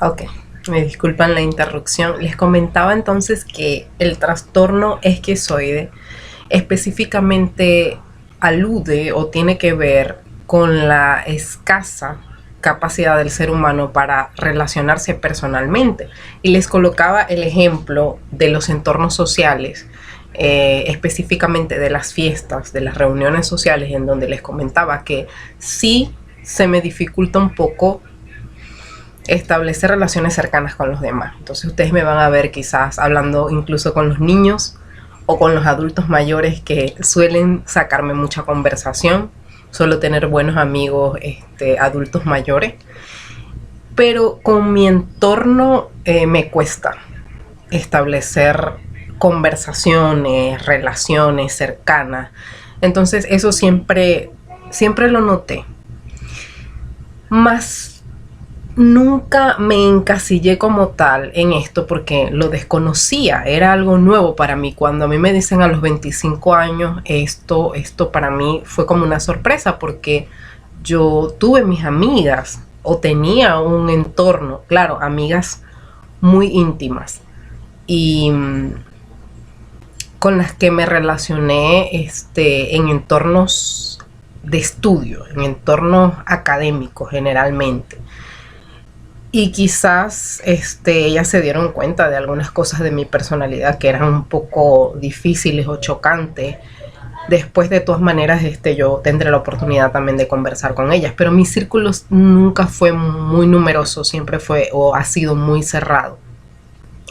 Ok, me disculpan la interrupción. Les comentaba entonces que el trastorno esquizoide específicamente alude o tiene que ver con la escasa capacidad del ser humano para relacionarse personalmente. Y les colocaba el ejemplo de los entornos sociales, específicamente de las fiestas, de las reuniones sociales, en donde les comentaba que sí se me dificulta un poco establecer relaciones cercanas con los demás. Entonces ustedes me van a ver quizás hablando incluso con los niños o con los adultos mayores que suelen sacarme mucha conversación. Suelo tener buenos amigos adultos mayores, pero con mi entorno me cuesta establecer conversaciones, relaciones cercanas. Entonces eso siempre lo noté. Más nunca me encasillé como tal en esto porque lo desconocía, era algo nuevo para mí. Cuando a mí me dicen a los 25 años, esto para mí fue como una sorpresa porque yo tuve mis amigas o tenía un entorno, claro, amigas muy íntimas y con las que me relacioné en entornos de estudio, en entornos académicos generalmente. Y quizás ellas se dieron cuenta de algunas cosas de mi personalidad que eran un poco difíciles o chocantes. Después, de todas maneras, yo tendré la oportunidad también de conversar con ellas. Pero mi círculo nunca fue muy numeroso, siempre fue o ha sido muy cerrado.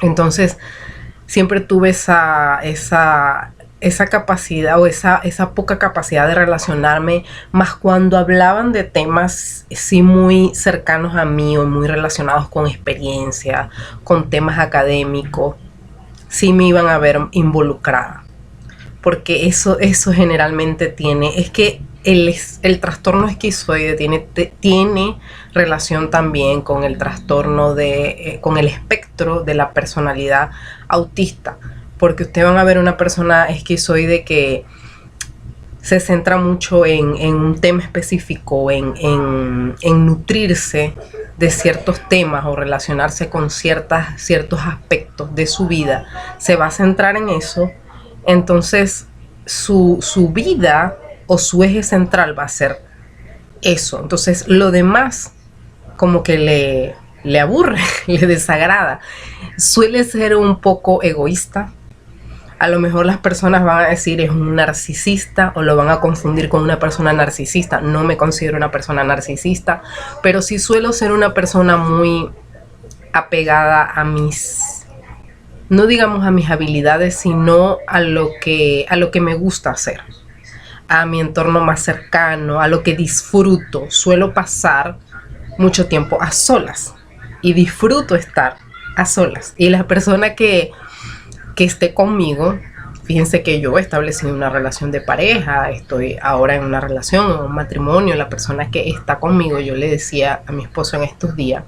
Entonces, siempre tuve esa capacidad o esa poca capacidad de relacionarme, más cuando hablaban de temas sí muy cercanos a mí o muy relacionados con experiencia, con temas académicos, sí me iban a ver involucrada. Porque eso generalmente es que el trastorno esquizoide tiene relación también con el trastorno con el espectro de la personalidad autista, porque ustedes van a ver una persona esquizoide que se centra mucho en un tema específico, en nutrirse de ciertos temas o relacionarse con ciertos aspectos de su vida, se va a centrar en eso. Entonces su vida o su eje central va a ser eso. Entonces lo demás como que le aburre, le desagrada. Suele ser un poco egoísta. A lo mejor las personas van a decir es un narcisista o lo van a confundir con una persona narcisista. No me considero una persona narcisista, pero sí suelo ser una persona muy apegada a no digamos a mis habilidades, sino a lo que me gusta hacer, a mi entorno más cercano, a lo que disfruto. Suelo pasar mucho tiempo a solas y disfruto estar a solas. Y la persona que esté conmigo, fíjense que yo establecí una relación de pareja, estoy ahora en una relación, en un matrimonio. La persona que está conmigo, yo le decía a mi esposo en estos días,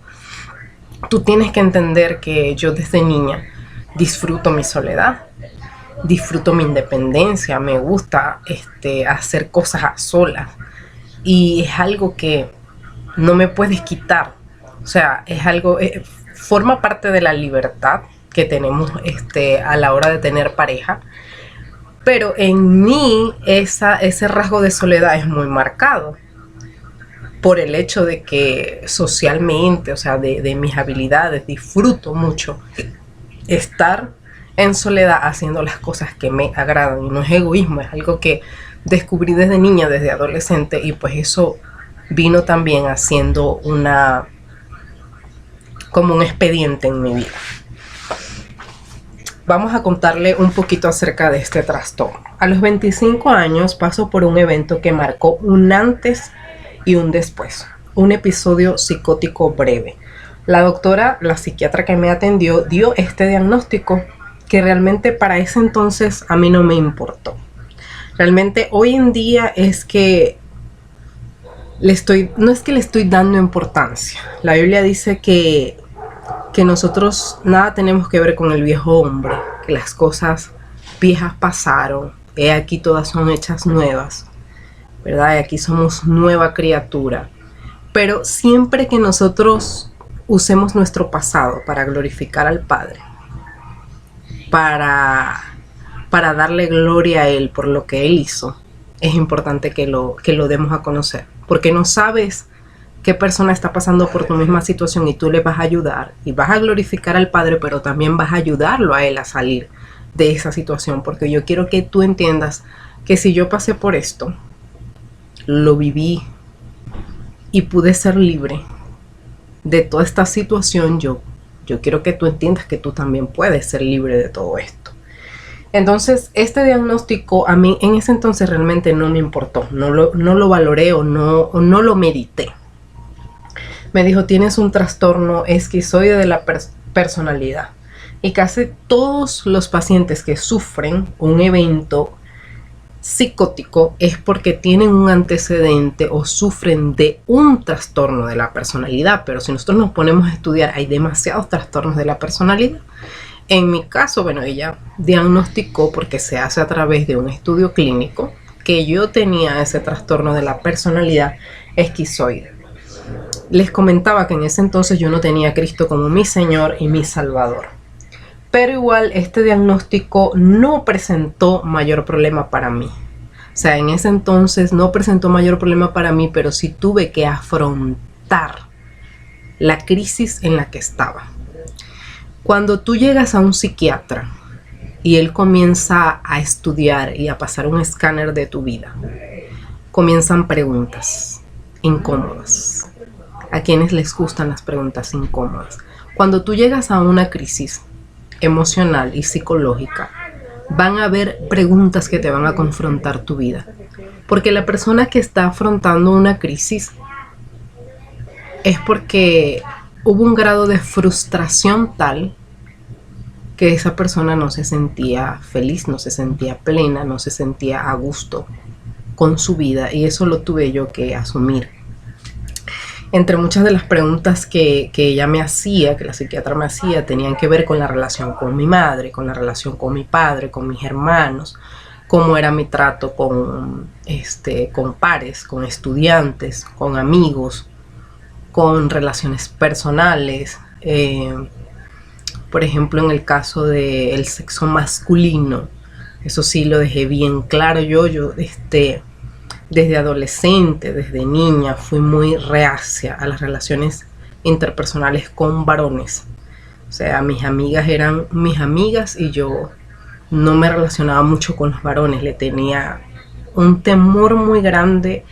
tú tienes que entender que yo desde niña disfruto mi soledad, disfruto mi independencia, me gusta hacer cosas a solas y es algo que no me puedes quitar. O sea, es algo, forma parte de la libertad que tenemos a la hora de tener pareja, pero en mí ese rasgo de soledad es muy marcado por el hecho de que socialmente, o sea, de mis habilidades, disfruto mucho estar en soledad haciendo las cosas que me agradan. Y no es egoísmo, es algo que descubrí desde niña, desde adolescente, y pues eso vino también haciendo como un expediente en mi vida. Vamos a contarle un poquito acerca de este trastorno. A los 25 años paso por un evento que marcó un antes y un después, un episodio psicótico breve. La doctora, la psiquiatra que me atendió, dio este diagnóstico que realmente para ese entonces a mí no me importó. Realmente hoy en día es que no es que le estoy dando importancia. La Biblia dice que nosotros nada tenemos que ver con el viejo hombre, que las cosas viejas pasaron, aquí todas son hechas nuevas, ¿verdad? Y aquí somos nueva criatura. Pero siempre que nosotros usemos nuestro pasado para glorificar al Padre, para darle gloria a Él por lo que Él hizo, es importante que lo demos a conocer, porque no sabes qué persona está pasando por tu misma situación y tú le vas a ayudar y vas a glorificar al Padre, pero también vas a ayudarlo a Él a salir de esa situación, porque yo quiero que tú entiendas que si yo pasé por esto, lo viví y pude ser libre de toda esta situación, yo quiero que tú entiendas que tú también puedes ser libre de todo esto. Entonces, este diagnóstico a mí en ese entonces realmente no me importó, no lo valoré o no lo medité. Me dijo, tienes un trastorno esquizoide de la personalidad. Y casi todos los pacientes que sufren un evento psicótico es porque tienen un antecedente o sufren de un trastorno de la personalidad. Pero si nosotros nos ponemos a estudiar, hay demasiados trastornos de la personalidad. En mi caso, bueno, ella diagnosticó, porque se hace a través de un estudio clínico, que yo tenía ese trastorno de la personalidad esquizoide. Les comentaba que en ese entonces yo no tenía a Cristo como mi Señor y mi Salvador. Pero igual este diagnóstico no presentó mayor problema para mí. O sea, en ese entonces no presentó mayor problema para mí, pero sí tuve que afrontar la crisis en la que estaba. Cuando tú llegas a un psiquiatra y él comienza a estudiar y a pasar un escáner de tu vida, comienzan preguntas incómodas. A quienes les gustan las preguntas incómodas. Cuando tú llegas a una crisis emocional y psicológica, van a haber preguntas que te van a confrontar tu vida. Porque la persona que está afrontando una crisis es porque hubo un grado de frustración tal que esa persona no se sentía feliz, no se sentía plena, no se sentía a gusto con su vida, y eso lo tuve yo que asumir. Entre muchas de las preguntas que ella me hacía, que la psiquiatra me hacía, tenían que ver con la relación con mi madre, con la relación con mi padre, con mis hermanos, cómo era mi trato con pares, con estudiantes, con amigos, con relaciones personales. Por ejemplo, en el caso del sexo masculino, eso sí lo dejé bien claro. Yo desde adolescente, desde niña, fui muy reacia a las relaciones interpersonales con varones. O sea, mis amigas eran mis amigas y yo no me relacionaba mucho con los varones. Le tenía un temor muy grande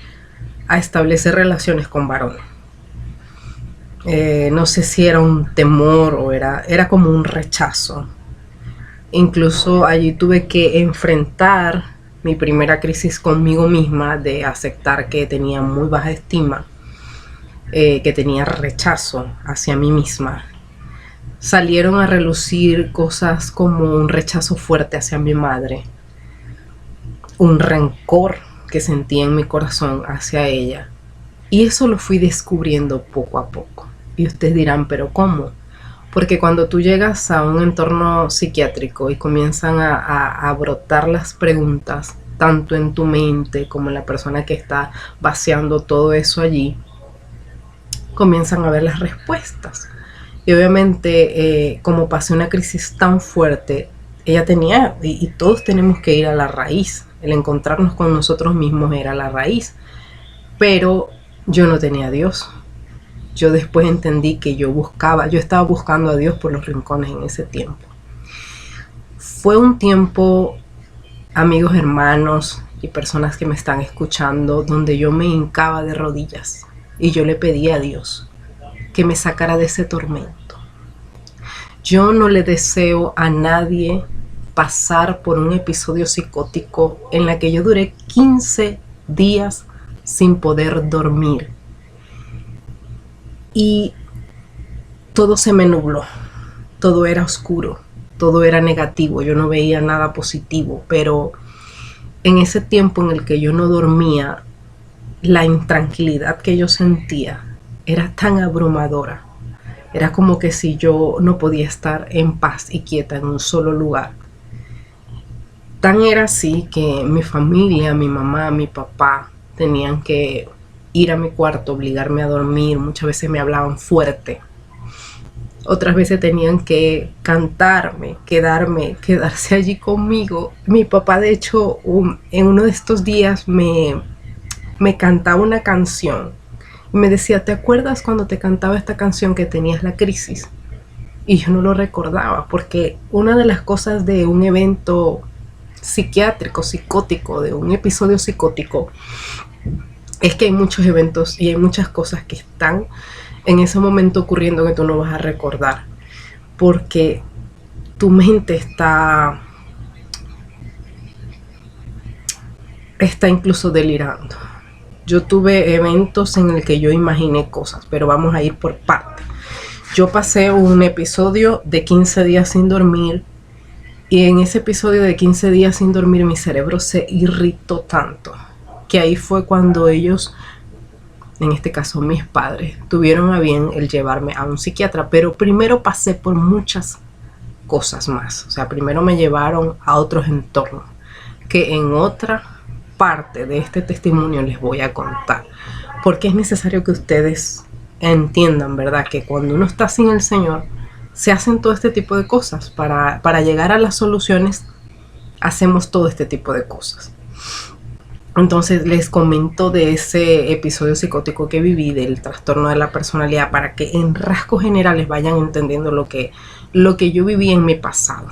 a establecer relaciones con varones. No sé si era un temor o era como un rechazo. Incluso allí tuve que enfrentar mi primera crisis conmigo misma, de aceptar que tenía muy baja estima, que tenía rechazo hacia mí misma. Salieron a relucir cosas como un rechazo fuerte hacia mi madre, un rencor que sentía en mi corazón hacia ella. Y eso lo fui descubriendo poco a poco. Y ustedes dirán, ¿pero cómo? Porque cuando tú llegas a un entorno psiquiátrico y comienzan a brotar las preguntas, tanto en tu mente como en la persona que está vaciando todo eso allí, comienzan a ver las respuestas. Y obviamente, como pasé una crisis tan fuerte, ella tenía, y todos tenemos que ir a la raíz. El encontrarnos con nosotros mismos era la raíz. Pero yo no tenía a Dios. Yo después entendí que yo estaba buscando a Dios por los rincones en ese tiempo. Fue un tiempo, amigos, hermanos y personas que me están escuchando, donde yo me hincaba de rodillas y yo le pedía a Dios que me sacara de ese tormento. Yo no le deseo a nadie pasar por un episodio psicótico en la que yo duré 15 días sin poder dormir. Y todo se me nubló, todo era oscuro, todo era negativo, yo no veía nada positivo. Pero en ese tiempo en el que yo no dormía, la intranquilidad que yo sentía era tan abrumadora. Era como que si yo no podía estar en paz y quieta en un solo lugar. Tan era así que mi familia, mi mamá, mi papá, tenían que ir a mi cuarto, obligarme a dormir. Muchas veces me hablaban fuerte otras veces tenían que cantarme, quedarse allí conmigo. Mi papá, de hecho, en uno de estos días me cantaba una canción y me decía, ¿te acuerdas cuando te cantaba esta canción que tenías la crisis? Y yo no lo recordaba, porque una de las cosas de un evento psiquiátrico, psicótico, de un episodio psicótico, es que hay muchos eventos y hay muchas cosas que están en ese momento ocurriendo que tú no vas a recordar, porque tu mente está incluso delirando. Yo tuve eventos en el que yo imaginé cosas, pero vamos a ir por partes. Yo pasé un episodio de 15 días sin dormir, y en ese episodio de 15 días sin dormir mi cerebro se irritó tanto que ahí fue cuando ellos, en este caso mis padres, tuvieron a bien el llevarme a un psiquiatra. Pero primero pasé por muchas cosas más. O sea, primero me llevaron a otros entornos que en otra parte de este testimonio les voy a contar, porque es necesario que ustedes entiendan, ¿verdad?, que cuando uno está sin el Señor se hacen todo este tipo de cosas. Para llegar a las soluciones hacemos todo este tipo de cosas. Entonces les comento de ese episodio psicótico que viví, del trastorno de la personalidad, para que en rasgos generales vayan entendiendo lo que yo viví en mi pasado.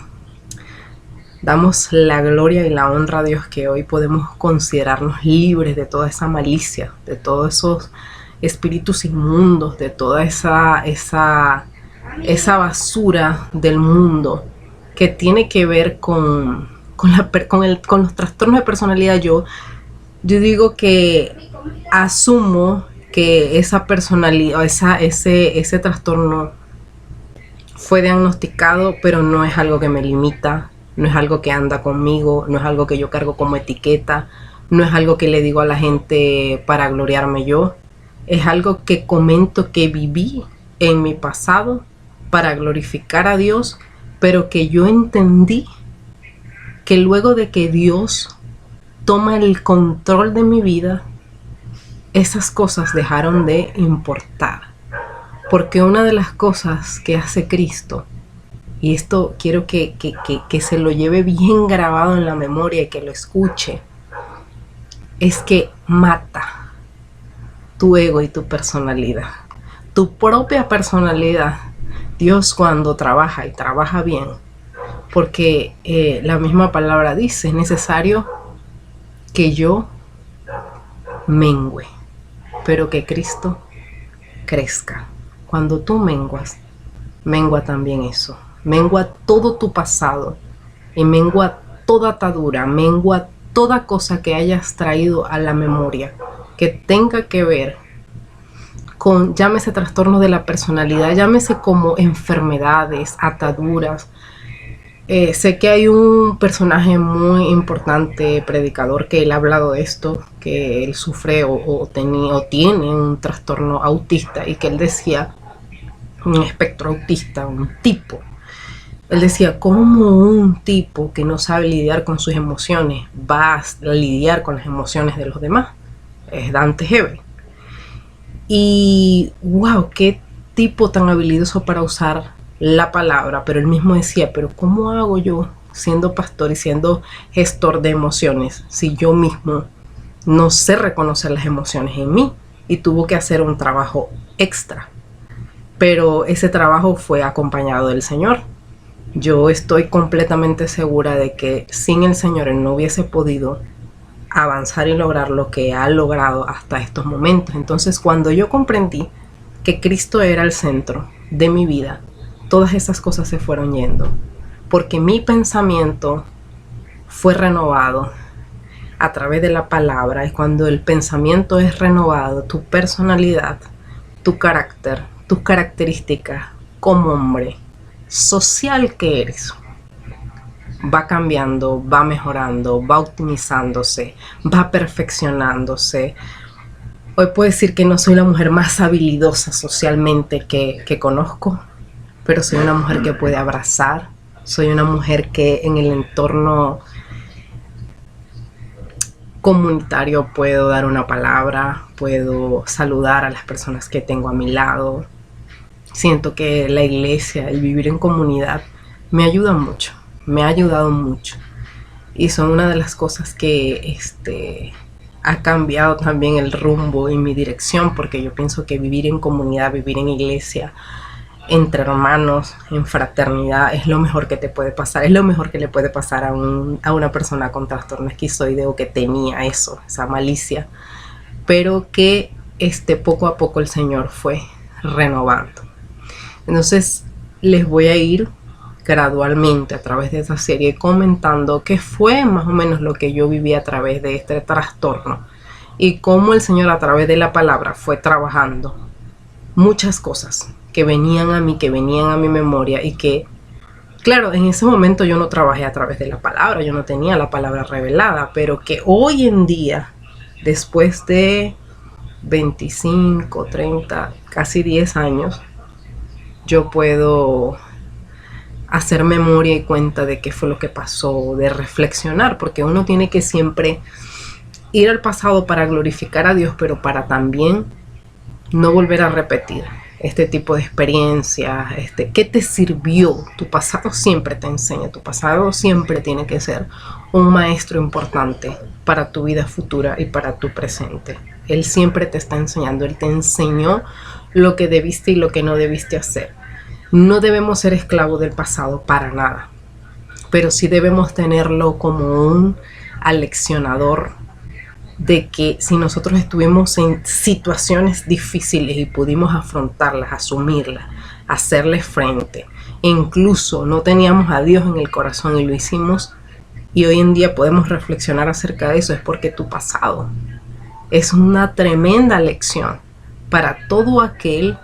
Damos la gloria y la honra a Dios que hoy podemos considerarnos libres de toda esa malicia, de todos esos espíritus inmundos, de toda esa basura del mundo que tiene que ver con los trastornos de personalidad. Yo digo que asumo que esa personalidad, ese trastorno fue diagnosticado, pero no es algo que me limita, no es algo que anda conmigo, no es algo que yo cargo como etiqueta, no es algo que le digo a la gente para gloriarme yo. Es algo que comento que viví en mi pasado para glorificar a Dios, pero que yo entendí que luego de que Dios toma el control de mi vida, esas cosas dejaron de importar. Porque una de las cosas que hace Cristo, y esto quiero que se lo lleve bien grabado en la memoria y que lo escuche, es que mata tu ego y tu personalidad, tu propia personalidad. Dios, cuando trabaja y trabaja bien, porque la misma palabra dice, es necesario que yo mengüe, pero que Cristo crezca. Cuando tú menguas, mengua también eso. Mengua todo tu pasado y mengua toda atadura, mengua toda cosa que hayas traído a la memoria que tenga que ver con, llámese trastornos de la personalidad, llámese como enfermedades, ataduras. Sé que hay un personaje muy importante, predicador, que él ha hablado de esto, que él sufre o tiene un trastorno autista, y que él decía, un espectro autista, un tipo. Él decía, ¿cómo un tipo que no sabe lidiar con sus emociones va a lidiar con las emociones de los demás? Es Dante Hebel. Y wow, qué tipo tan habilidoso para usar la palabra. Pero él mismo decía, pero ¿cómo hago yo, siendo pastor y siendo gestor de emociones, si yo mismo no sé reconocer las emociones en mí? Y tuvo que hacer un trabajo extra, pero ese trabajo fue acompañado del Señor. Yo estoy completamente segura de que sin el Señor él no hubiese podido avanzar y lograr lo que ha logrado hasta estos momentos. Entonces, cuando yo comprendí que Cristo era el centro de mi vida, todas esas cosas se fueron yendo, porque mi pensamiento fue renovado a través de la palabra. Y cuando el pensamiento es renovado, tu personalidad, tu carácter, tus características como hombre social que eres, va cambiando, va mejorando, va optimizándose, va perfeccionándose. Hoy puedo decir que no soy la mujer más habilidosa socialmente que conozco, pero soy una mujer que puede abrazar, soy una mujer que en el entorno comunitario puedo dar una palabra, puedo saludar a las personas que tengo a mi lado. Siento que la iglesia, el vivir en comunidad, me ayuda mucho, me ha ayudado mucho. Y son una de las cosas que ha cambiado también el rumbo y mi dirección, porque yo pienso que vivir en comunidad, vivir en iglesia, entre hermanos, en fraternidad, es lo mejor que te puede pasar, es lo mejor que le puede pasar a una persona con trastorno esquizoide o que tenía eso, esa malicia, pero que poco a poco el Señor fue renovando. Entonces les voy a ir gradualmente a través de esta serie comentando qué fue más o menos lo que yo viví a través de este trastorno y cómo el Señor a través de la palabra fue trabajando muchas cosas que venían a mi memoria y que, claro, en ese momento yo no trabajé a través de la palabra, yo no tenía la palabra revelada, pero que hoy en día, después de 25, 30, casi 10 años, yo puedo hacer memoria y cuenta de qué fue lo que pasó, de reflexionar, porque uno tiene que siempre ir al pasado para glorificar a Dios, pero para también no volver a repetir este tipo de experiencias. ¿Qué te sirvió? Tu pasado siempre te enseña, tu pasado siempre tiene que ser un maestro importante para tu vida futura y para tu presente. Él siempre te está enseñando, Él te enseñó lo que debiste y lo que no debiste hacer. No debemos ser esclavos del pasado para nada, pero sí debemos tenerlo como un aleccionador de que si nosotros estuvimos en situaciones difíciles y pudimos afrontarlas, asumirlas, hacerles frente, e incluso no teníamos a Dios en el corazón y lo hicimos, y hoy en día podemos reflexionar acerca de eso, es porque tu pasado es una tremenda lección para todo aquel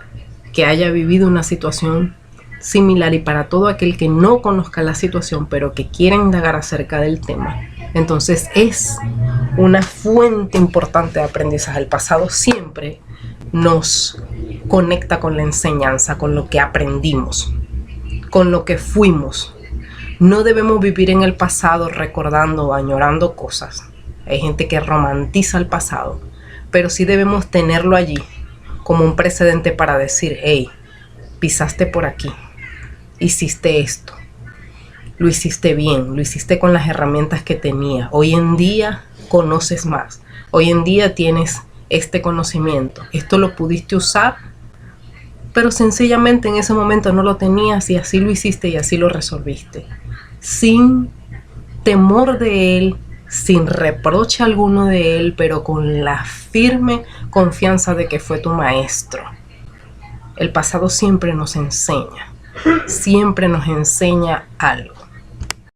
que haya vivido una situación similar y para todo aquel que no conozca la situación pero que quiera indagar acerca del tema. Entonces es una fuente importante de aprendizaje. El pasado siempre nos conecta con la enseñanza, con lo que aprendimos, con lo que fuimos. No debemos vivir en el pasado recordando o añorando cosas. Hay gente que romantiza el pasado, pero sí debemos tenerlo allí como un precedente para decir, hey, pisaste por aquí, hiciste esto, lo hiciste bien, lo hiciste con las herramientas que tenías. Hoy en día conoces más, hoy en día tienes este conocimiento, esto lo pudiste usar, pero sencillamente en ese momento no lo tenías y así lo hiciste y así lo resolviste, sin temor de él, sin reproche alguno de él, pero con la firme confianza de que fue tu maestro. El pasado siempre nos enseña algo.